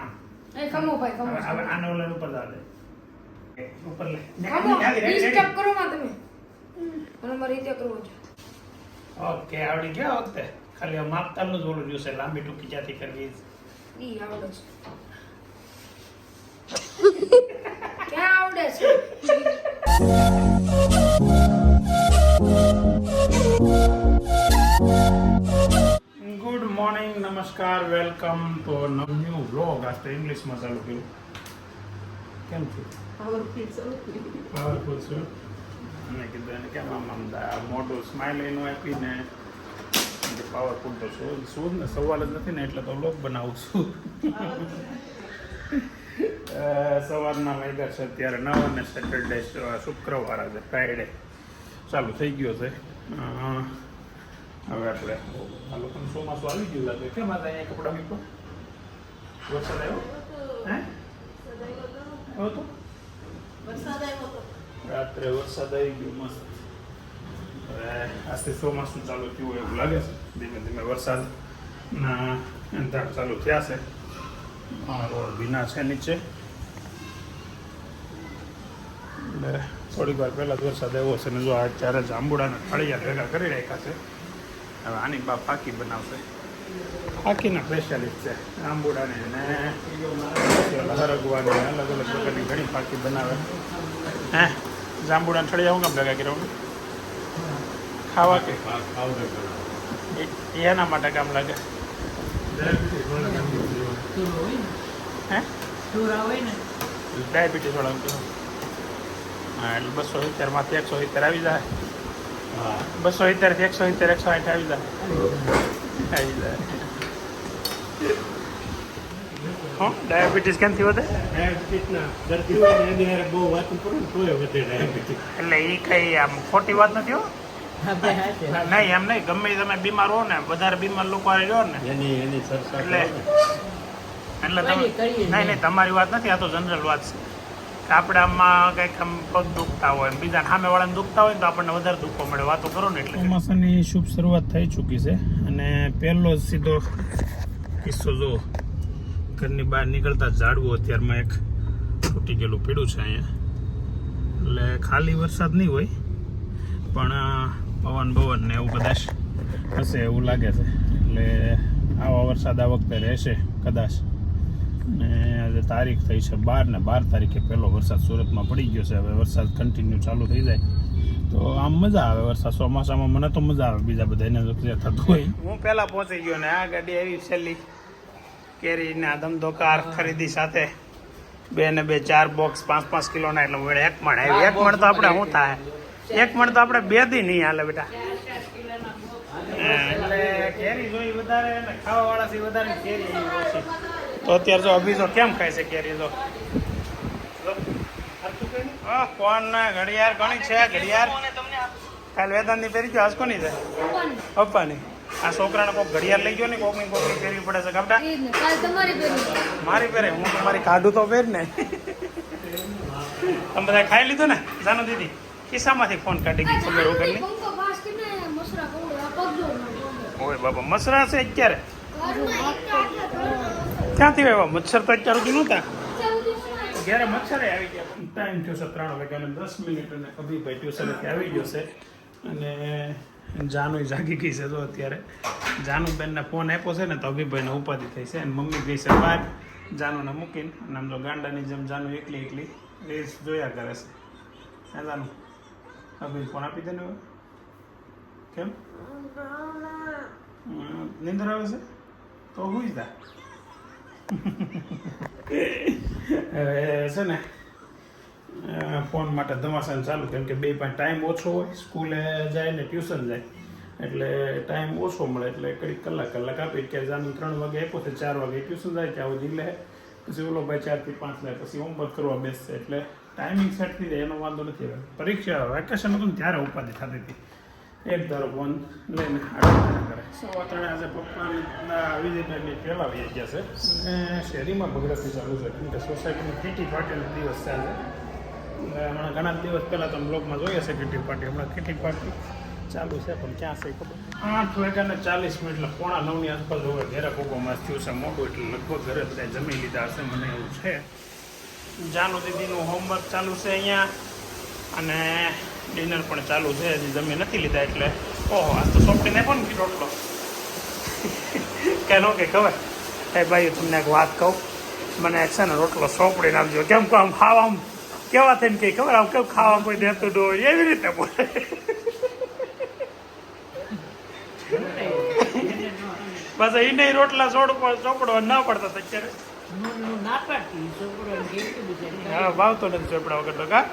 આમ એ ખમો ભાઈ ખમો હવે આનો ઓલા ઉપર જાવે ઉપર લે ખમો ડિસ્ટર્બ કરો માં તમે મને મારી રીતે કરવો છે ઓકે આવડી ગયા વખતે ખાલી આ માપતાનું જ ઓલું જોશે લાંબી ટૂંકી ક્યાંથી કરવી ઈ આવડે છે ક્યાં આવડે છે ગુડ મોર્નિંગ નમસ્કાર વેલકમ ટુ ન્યુ વ્લોગ આજ તો ઇંગ્લિશમાં ચાલુ કર્યું કેમ છે પાવરફુલ છું અને કીધું એને કેમ આમ મોટું સ્માઇલ એનું આપીને પાવરફુલ તો શું ને સવાલ જ નથી ને એટલે તો વ્લોગ બનાવું છું સવારના વાગ્યા છે અત્યારે 9 અને સેટરડે શુક્રવાર આજે ફ્રાઈડે ચાલુ થઈ ગયો છે હવે આપણે આ લોકોનું ચોમાસું આવી ગયું લાગે કેમ આજે અહીંયા કપડાં મીકો વરસાદ આવ્યો હે આવ્યો તો રાત્રે વરસાદ આવી ગયો મસ્ત હવે આજથી ચોમાસું ચાલુ થયું એવું લાગે છે ધીમે ધીમે વરસાદના અંધાર ચાલુ થયા છે રોડ ભીના છે નીચે એટલે થોડીક વાર પહેલાં જ વરસાદ આવ્યો છે ને જો આ ચારે જાંબુડાના ફળિયા ભેગા કરી રાખ્યા છે હવે આની બા ફાકી બનાવશે ફાકીના સ્પેશિયાલિસ્ટ છે જાંબુડાને અને હરગવાની અલગ અલગ પ્રકારની ઘણી ફાકી બનાવે હે જાંબુડાના ફળિયા હું કામ ભેગા કર્યા ખાવા કે એના માટે કામ લાગે હે ડાયાબિટીસ વાળા હા એટલે 270 માંથી 170 આવી જાય 270 થી 170 160 આવી જાય હા ડાયાબિટીસ કેમથી વધે ડાયાબિટીસના દર્દી હોય ને એની હારે બહુ વાતું કરું ને તોય વધે ડાયાબિટીસ એટલે એ કઈ આમ ખોટી વાત નથી હો નહીં એમ નહીં ગમે તમે બીમાર હો ને વધારે બીમાર લોકો રહ્યો ને એની સરસા એટલે તમે નહીં તમારી વાત નથી આ તો જનરલ વાત છે કે આપણે આમાં કંઈક આમ પગ દુખતા હોય બીજા સામે વાળાને દુખતા હોય ને તો આપણને વધારે દુખો મળે વાતો કરો ને એટલે ચોમાસાની શુભ શરૂઆત થઈ ચૂકી છે અને પહેલો સીધો કિસ્સો જો ઘરની બહાર નીકળતા ઝાડવું અત્યારમાં એક તૂટી ગયેલું પીડું છે અહીંયા એટલે ખાલી વરસાદ નહીં હોય પણ પવન ને એવું કદાચ હશે એવું લાગે છે એટલે આવા વરસાદ આ વખતે રહેશે કદાચ ને આજે તારીખ થઈ છે 12 ને 12 તારીખે પહેલો વરસાદ સુરતમાં પડી ગયો છે હવે વરસાદ કન્ટિન્યુ ચાલુ થઈ જાય તો આમ મજા આવે વરસાદ ચોમાસામાં મને તો મજા આવે બીજા બધા એને થતું હોય હું પહેલાં પહોંચી ગયો ને આ ગાડી આવી છેલ્લી કેરીના ધમધોકાર ખરીદી સાથે 2 ને 2 4 બોક્સ 5-5 કિલોના એટલે વડે 1 મણ આવી 1 મણ તો આપણે શું થાય 1 મણ તો આપણે 2 દી નહીં હાલે બેટા એટલે કેરી જોઈ વધારે ને ખાવા વાળાથી વધારે કેરી ઓછી તો અત્યારે જો અભી જો કેમ ખાય છે કેરી જો ફોન ઘડિયાળ કોની છે ઘડિયાળ કાલ વેદાંતની પહેરી ગયો આજ કોની છે પપ્પાની આ છોકરાને કોઈક ઘડિયાળ લઈ ગયો ને કોકની પહેરવી પડે છે ગામડા મારી પહેરે હું તો મારી કાઢું તો પહેર ને તમે બધા ખાઈ લીધું ને જાનો દીદી ખિસ્સામાંથી ફોન કાઢી ગઈ ખબર વગરની ઓય બાબા મસરા છે અત્યારે ક્યાંથી આવ્યા મચ્છર તો અત્યાર સુધી નહોતા જ્યારે મચ્છરે આવી ગયા ટાઈમ થયો છે 3 વાગ્યાને 10 મિનિટ અને અભિભાઈ ટ્યુશનેથી આવી ગયો છે અને જાનુ જાગી ગઈ છે તો અત્યારે જાનુબેનને ફોન આપ્યો છે ને તો અભિભાઈને ઉપાધિ થઈ છે અને મમ્મી ગઈ છે બહાર જાનુને મૂકીને અને આમ તો ગાંડાની જેમ જાનુ એકલી રીલ્સ જોયા કરે છે હે જાનુ અભિ ફોન આપી દે ને કેમ નીંદર આવે છે તો હું જ દા હવે છે ને ફોન માટે ધમાસાન ચાલુ કેમ કે બે પાસે ટાઈમ ઓછો હોય સ્કૂલે જાય ને ટ્યુશન જાય એટલે ટાઈમ ઓછો મળે એટલે કડીક કલાક આપી કે જાનું 3 વાગે આપ્યો તો 4 વાગે ટ્યુશન જાય ત્યાં સુધી લે પછી ઓલો ભાઈ 4 થી 5 લે પછી હોમવર્ક કરવા બેસશે એટલે ટાઈમિંગ સેટ થઈ જાય એનો વાંધો નથી હવે પરીક્ષા વેકેશન હતું ને ત્યારે ઉપાધિ થતી હતી એક ધારો ફોન લઈને આગળ કરે સવારે આજે પપ્પાના વિઝિટરની પહેલાં આવી ગયા છે અને શેરીમાં બગડતી ચાલુ છે કેમ કે સોસાયટીમાં કીટી પાર્ટીનો દિવસ ચાલે હમણાં ઘણા દિવસ પહેલાં તમે બ્લોગમાં જોઈએ છે કીટી પાર્ટી હમણાં કીટી પાર્ટી ચાલુ છે પણ ક્યાં છે ખબર 8:40 એટલે 8:45 આસપાસ હવે ઘરે કોકોમાં થયું છે મોડું એટલે લગભગ ઘરે બધા જમી લીધા હશે મને એવું છે. જાનુ દીદીનું હોમવર્ક ચાલુ છે અહીંયા અને ડિનર પણ ચાલુ છે. હજી જમી નથી લીધા એટલે ઓહો આજ તો સોંપડીને પણ રોટલો કે નો કે ખબર એ ભાઈ તમને એક વાત કહું મને છે ને રોટલો સોંપડીને આપજો કેમ કે આમ ખાવામાં કેવા થઈને કે ખબર આમ કેમ ખાવા કોઈ દેતું ન હોય એવી રીતે બોલે. બસ એ નહીં રોટલા ચોપડવા ના પડતા અત્યારે હા ભાવતો નથી ચોપડા વગર તો કા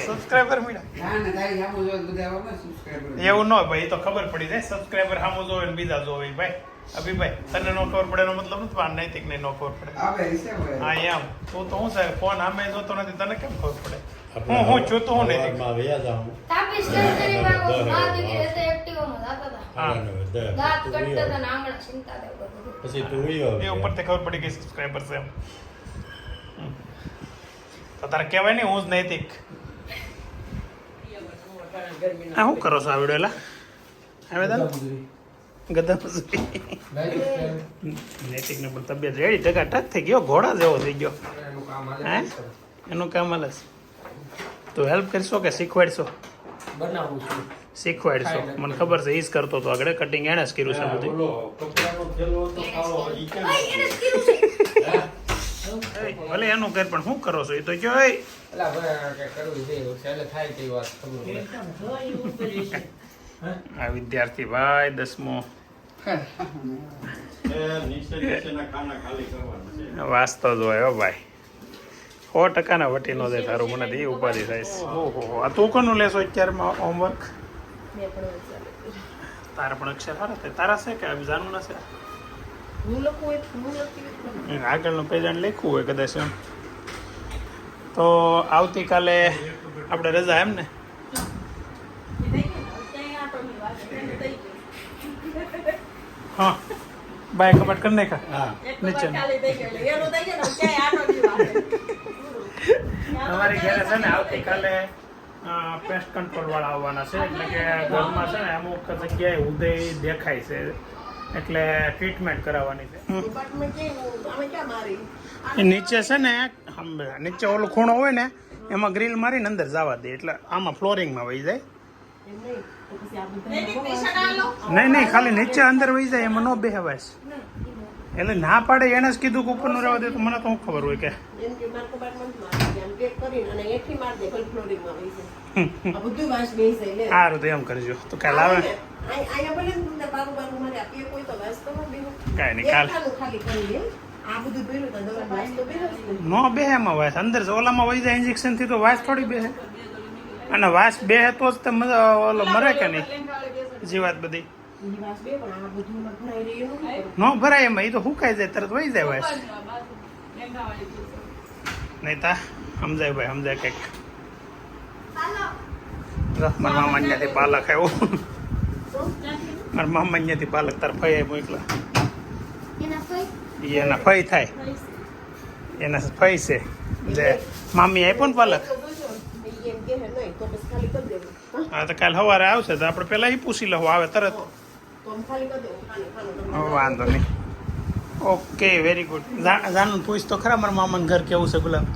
સબસ્ક્રાઈબર એવું ન હોય ભાઈ તો ખબર પડી જાય સબસ્ક્રાઈબર સામું જોવે ને બીજા જોવે ભાઈ અભિભાઈ તને નો ખબર પડે એનો મતલબ નથી આ નૈતિક ને નો ખબર પડે હા એમ તું તો હું સાહેબ ફોન આમે જોતો નથી તને કેમ ખબર પડે હું જોતો હું નૈતિક તાપી સ્ટેશનરી માં મહાદેવી રહેતે એક્ટિવામાં જાતા હતા દાંત કટતા હતા ને આંગળા ચિંતા હતા પછી તું એ ઉપરથી ખબર પડી ગઈ સબસ્ક્રાઈબર છે એમ તો તારે કહેવાય ને હું જ નૈતિક આ શું કરો છો આ વિડીયો એલા હવે તાર ગધા નૈતિક ને પણ તબિયત રેડી ટકા થઈ ગયો ઘોડા જેવો થઈ ગયો હે એનું કામ હાલે તો હેલ્પ કરશો કે શીખવાડશો બનાવું છું શીખવાડશો મને ખબર છે ઈ જ કરતો તો આગળ કટિંગ એણે જ કર્યું છે બધું ભલે એનું કર પણ શું કરો છો એ તો જો અલા ભાઈ કે કરવું છે છેલ્લે થાય તે વાત ખબર પડે આ વિદ્યાર્થી ભાઈ 10મો વાંચતો જ હોય હો ભાઈ 100% ના વટી નો દે તારું મને એ ઉપાધિ થાય ઓહો આ તું કોનું લેશો અત્યારમાં હોમવર્ક તારા પણ અક્ષર સારા થાય તારા છે કે જાણવું ના છે આગળનું પેજન્ટ લખ્યું હોય કદાચ એમ તો આવતીકાલે આપણે રજા એમ ને હા બાય કપાટ કરી નાખા નીચે અમારી ઘરે છે ને આવતીકાલે પેસ્ટ કંટ્રોલ વાળા આવવાના છે એટલે કે ઘરમાં છે ને અમુક જગ્યાએ ઉદય દેખાય છે એટલે ટ્રીટમેન્ટ કરાવવાની છે નીચે છે ને નીચે ઓલું ખૂણો હોય ને એમાં ગ્રીલ મારીને અંદર જવા દે એટલે આમાં ફ્લોરિંગમાં વહી જાય નહીં ખાલી નીચે અંદર વહી જાય એમાં ન બેહવાય એટલે ના પાડે એને જ કીધું કે ઉપરનું રહેવા દે તો મને તો શું ખબર હોય કે સારું તો એમ કરજો તો કાલે આવે કાંઈ નહીં કાલે નો બેહે એમાં વાસ અંદર ઓલામાં વહી જાય ઇન્જેક્શન થી તો વાસ થોડી બેહે અને વાસ બેહે તો જ ઓલો મરે કે નહીં જીવાત બધી ન ભરાય એમાં એ તો સુકાઈ જાય તરત વહી જાય વાસ નહીં તા સમજાય ભાઈ સમજાય કંઈક મારા મામા ત્યાંથી પાલક આવ્યો મારા મામા ત્યાંથી પાલક તાર ફઈ મોકલા એના ફઈ થાય એના ફઈ છે જે મામી આપ્યો ને પાલક હા તો કાલે સવારે આવશે તો આપણે પેલા એ પૂછી લઉં આવે તરત વાંધો નહીં ઓકે વેરી ગુડ જાનું પૂછ તો ખરા મારા મામાનું ઘર કેવું છે ગુલાબ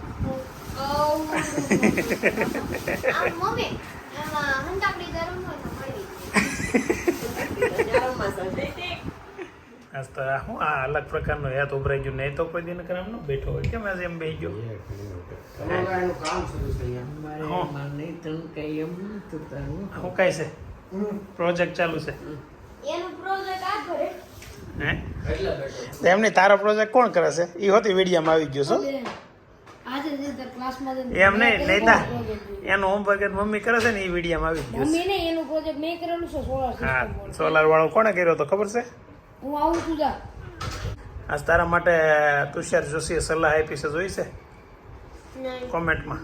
આજ તો હું આ અલગ પ્રકારનો યાદ ઉભરાઈ ગયો નહીં તો કોઈ દિન કરામ ન બેઠો હોય કેમ આજે એમ બેસી ગયો શું કાંઈ છે પ્રોજેક્ટ ચાલુ છે હે એમની તારો પ્રોજેક્ટ કોણ કરે છે એ હોતી વિડીયામાં આવી ગયો છો એમ નહીં તા એનું હોમવર્ક મમ્મી કરે છે ને એ વિડીયામાં આવી ગયો હા સોલાર વાળો કોણે કર્યો તો ખબર છે હું આવું છું જા આજ તારા માટે તુષાર જોશીએ સલાહ આપી છે જોઈ છે કોમેન્ટમાં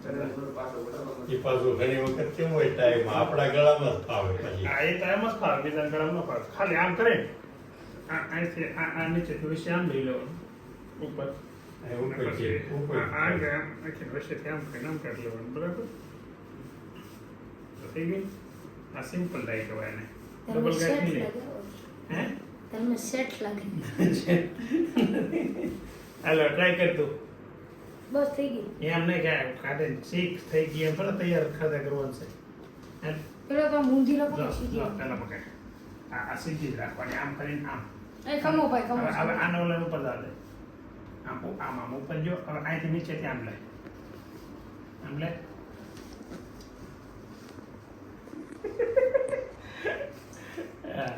એ પાછું ઘણી વખત કેમ હોય ટાઈમ આપણા ગળામાં જ ફાવે પછી હા એ તો એમ જ ફાવે બીજા ગળામાં ન ફાવે ખાલી આમ કરે અહીંથી આ નીચેથી વિશે આમ લઈ લેવાનું ઉપર ઉપર છે ઉપર વચ્ચેથી આમ કરીને આમ કાઢી લેવાનું બરાબર તો થઈ ગઈ આ સિમ્પલ ડાય કહેવાય એને ડબલ ગાંઠ નહીં લે હે તમને સેટ લાગે હાલો ટ્રાય કરી દો બસ થઈ ગઈ એમ નહીં કે ખાધે શીખ થઈ ગઈ એમ થોડા તૈયાર ખાધા કરવાનું છે હે પેલો તો મૂંધી જો લખો સીધી જો પહેલા પકડ આ સીધી જ રાખવાની આમ કરીને આમ એ ખમો ભાઈ ખમો હવે આને ઓલા ઉપર દાદે આમ આમ ઉપર જો હવે અહીંથી નીચેથી આમ લે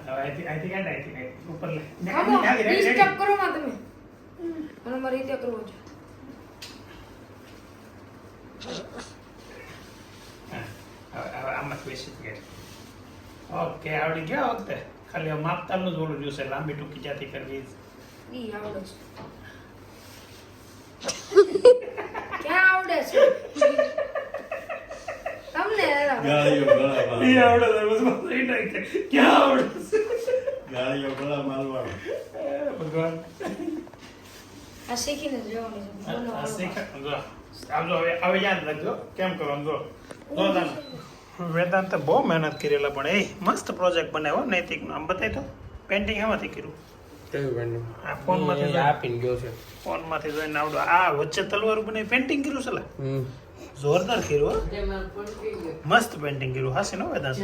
હવે અહીંથી કાઢ અહીંથી ઉપર લે ખમો ડિસ્ટર્બ કરો માં તમે અને મારી રીતે કરવો છે હવે આમાં બેસી ગયા ઓકે આવડી ગયા વખતે ખાલી માપતાનું જ બોલું જોશે લાંબી ટૂંકી ક્યાંથી કરવી ઈ આવડે છે ક્યાં આવડે છે તમને ગાળીઓ ગળામાં ઈ આવડે છે બસ એ નહીં કે ક્યાં આવડે છે ગાળીઓ ગળામાં હાલવાનું ભગવાન આ શીખીને જ રહેવાની છે આ શીખ જો આવજો હવે યાદ રાખજો કેમ કરવાનું જો વેદાંતે બહુ મહેનત કરેલા પણ એ મસ્ત પ્રોજેક્ટ બનાવ્યો નૈતિકનો આમ બતાવી તો પેન્ટિંગ એમાંથી કર્યું કેવું બન્યું? આ ફોનમાંથી આપીને ગયો છે. ફોનમાંથી જોઈને આવડો આ વચ્ચે તલવારું બનાવી પેન્ટિંગ કર્યું છે લા જોરદાર કર્યું હો મસ્ત પેન્ટિંગ કર્યું હાસી નો વેદાંત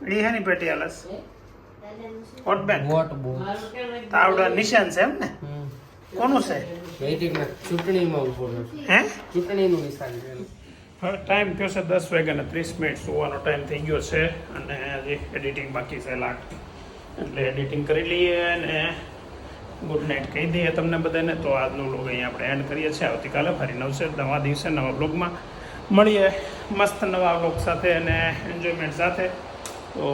એ હેની પેટી આલસ વોટ બેંક વોટ બહુ તાવડા નિશાન છે એમ ને કોનું છે નૈતિકના ચૂંટણીમાં ઉભો રહ્યો છે. હે ચૂંટણીનું નિશાન છે એનું. હવે ટાઈમ થયો છે 10:30 સુવાનો ટાઈમ થઈ ગયો છે અને હજી એડિટિંગ બાકી છે લાખ એટલે એડિટિંગ કરી લઈએ અને ગુડ નાઇટ કહી દઈએ તમને બધાને તો આજનું વ્લોગ અહીંયા આપણે એન્ડ કરીએ છીએ આવતીકાલે ફરી નવસે નવા દિવસે નવા બ્લોગમાં મળીએ મસ્ત નવા વ્લોગ સાથે અને એન્જોયમેન્ટ સાથે તો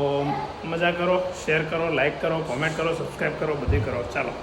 મજા કરો શેર કરો લાઈક કરો કોમેન્ટ કરો સબસ્ક્રાઈબ કરો બધી કરો ચાલો